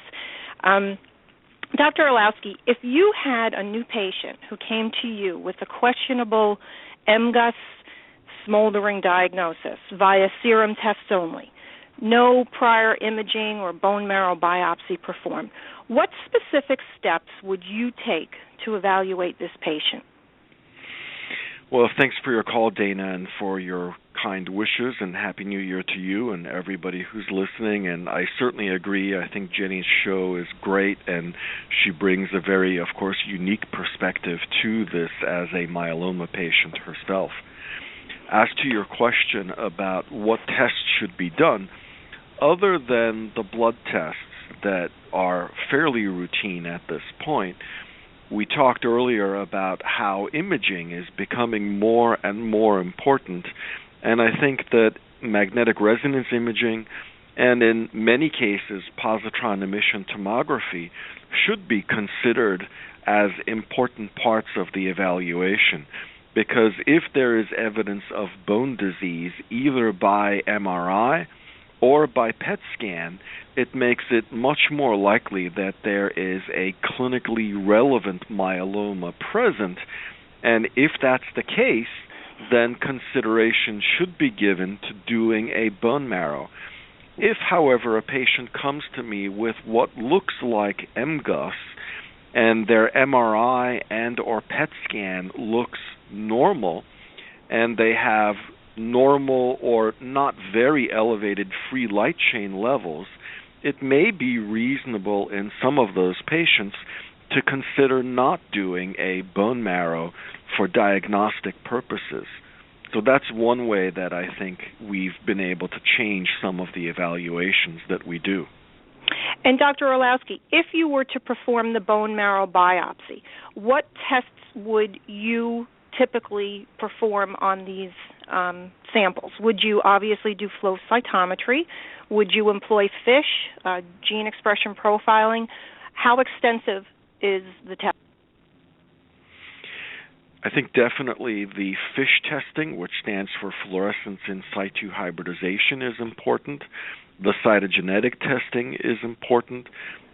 Dr. Orlowski, if you had a new patient who came to you with a questionable MGUS smoldering diagnosis via serum tests only, no prior imaging or bone marrow biopsy performed, what specific steps would you take to evaluate this patient? Well, thanks for your call, Dana, and for your kind wishes, and Happy New Year to you and everybody who's listening. And I certainly agree. I think Jenny's show is great, and she brings a very, of course, unique perspective to this as a myeloma patient herself. As to your question about what tests should be done, other than the blood tests that are fairly routine at this point, we talked earlier about how imaging is becoming more and more important, and I think that magnetic resonance imaging And in many cases, positron emission tomography should be considered as important parts of the evaluation, because if there is evidence of bone disease either by MRI or by PET scan, it makes it much more likely that there is a clinically relevant myeloma present. And if that's the case, then consideration should be given to doing a bone marrow. If, however, a patient comes to me with what looks like MGUS and their MRI and or PET scan looks normal, and they have normal or not very elevated free light chain levels, it may be reasonable in some of those patients to consider not doing a bone marrow for diagnostic purposes. So that's one way that I think we've been able to change some of the evaluations that we do. And Dr. Orlowski, if you were to perform the bone marrow biopsy, what tests would you typically perform on these samples? Would you obviously do flow cytometry? Would you employ FISH, gene expression profiling? How extensive is the test? I think definitely the FISH testing, which stands for fluorescence in situ hybridization, is important. The cytogenetic testing is important.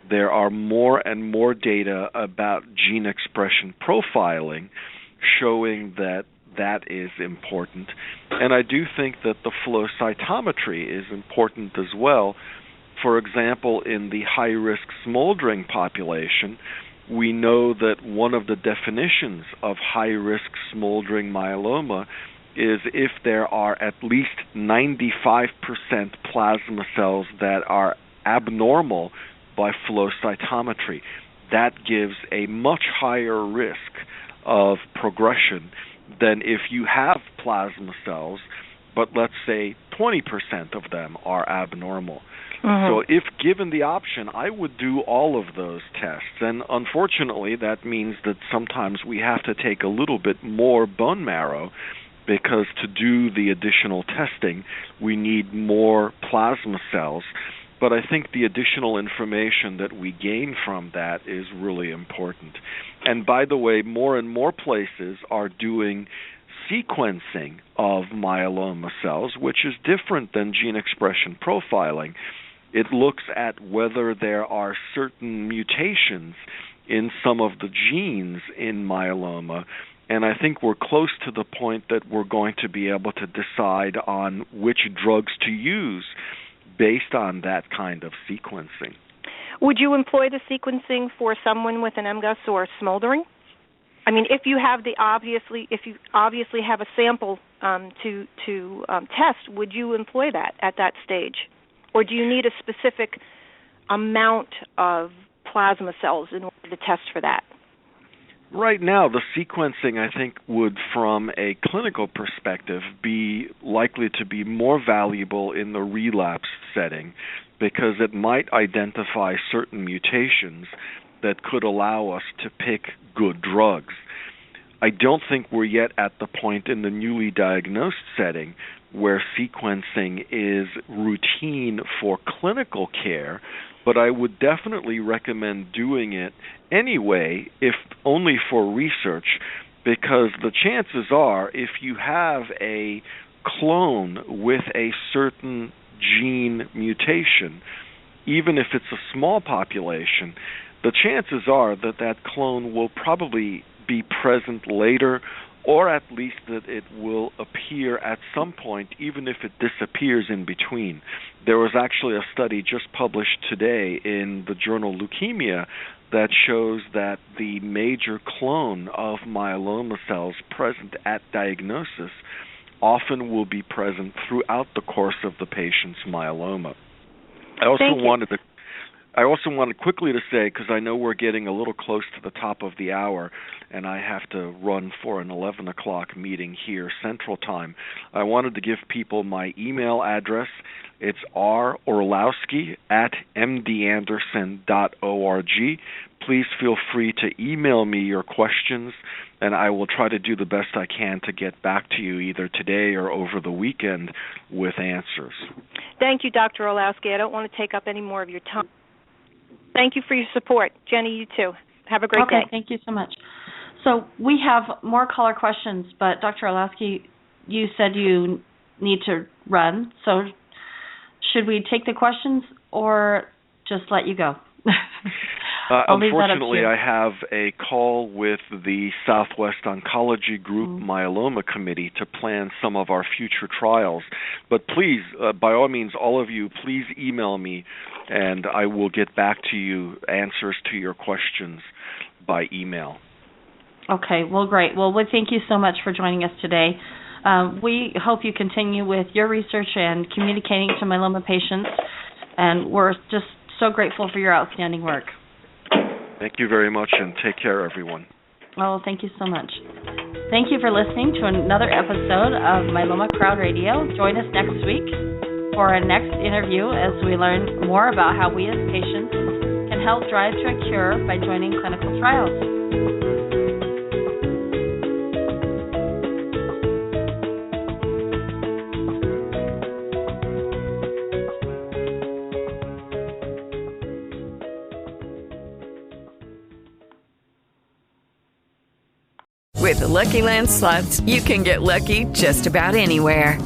There are more and more data about gene expression profiling showing that that is important. And I do think that the flow cytometry is important as well. For example, in the high-risk smoldering population, we know that one of the definitions of high-risk smoldering myeloma is if there are at least 95% plasma cells that are abnormal by flow cytometry. That gives a much higher risk of progression than if you have plasma cells, but let's say 20% of them are abnormal. So if given the option, I would do all of those tests. And unfortunately, that means that sometimes we have to take a little bit more bone marrow, because to do the additional testing, we need more plasma cells. But I think the additional information that we gain from that is really important. And by the way, more and more places are doing sequencing of myeloma cells, which is different than gene expression profiling. It looks at whether there are certain mutations in some of the genes in myeloma, and I think we're close to the point that we're going to be able to decide on which drugs to use based on that kind of sequencing. Would you employ the sequencing for someone with an MGUS or smoldering? I mean, if you obviously have a sample to test, would you employ that at that stage? Or do you need a specific amount of plasma cells in order to test for that? Right now, the sequencing, I think, would, from a clinical perspective, be likely to be more valuable in the relapse setting, because it might identify certain mutations that could allow us to pick good drugs. I don't think we're yet at the point in the newly diagnosed setting where sequencing is routine for clinical care, but I would definitely recommend doing it anyway, if only for research, because the chances are if you have a clone with a certain gene mutation, even if it's a small population, the chances are that that clone will probably be present later, or at least that it will appear at some point, even if it disappears in between. There was actually a study just published today in the journal Leukemia that shows that the major clone of myeloma cells present at diagnosis often will be present throughout the course of the patient's myeloma. I also wanted quickly to say, because I know we're getting a little close to the top of the hour, and I have to run for an 11 o'clock meeting here Central Time, I wanted to give people my email address. It's r.orlowski@mdanderson.org. Please feel free to email me your questions, and I will try to do the best I can to get back to you either today or over the weekend with answers. Thank you, Dr. Orlowski. I don't want to take up any more of your time. Thank you for your support. Jenny, you too. Have a great day. Okay, thank you so much. So we have more caller questions, but Dr. Orlowski, you said you need to run, so should we take the questions or just let you go? Unfortunately, I have a call with the Southwest Oncology Group Myeloma Committee to plan some of our future trials. But please, by all means, all of you, please email me, and I will get back to you answers to your questions by email. Okay, well, great. Well, we thank you so much for joining us today. We hope you continue with your research and communicating to myeloma patients, and we're just so grateful for your outstanding work. Thank you very much, and take care, everyone. Oh, thank you so much. Thank you for listening to another episode of Myeloma Crowd Radio. Join us next week for our next interview as we learn more about how we as patients can help drive to a cure by joining clinical trials. With the Lucky Land Slots, you can get lucky just about anywhere.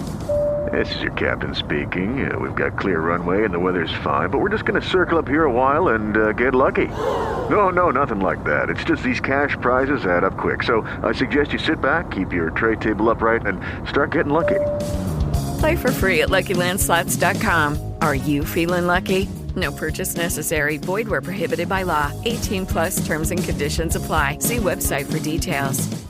This is your captain speaking. We've got clear runway and the weather's fine, but we're just going to circle up here a while and get lucky. No, nothing like that. It's just these cash prizes add up quick. So I suggest you sit back, keep your tray table upright, and start getting lucky. Play for free at LuckyLandSlots.com. Are you feeling lucky? No purchase necessary. Void where prohibited by law. 18+ terms and conditions apply. See website for details.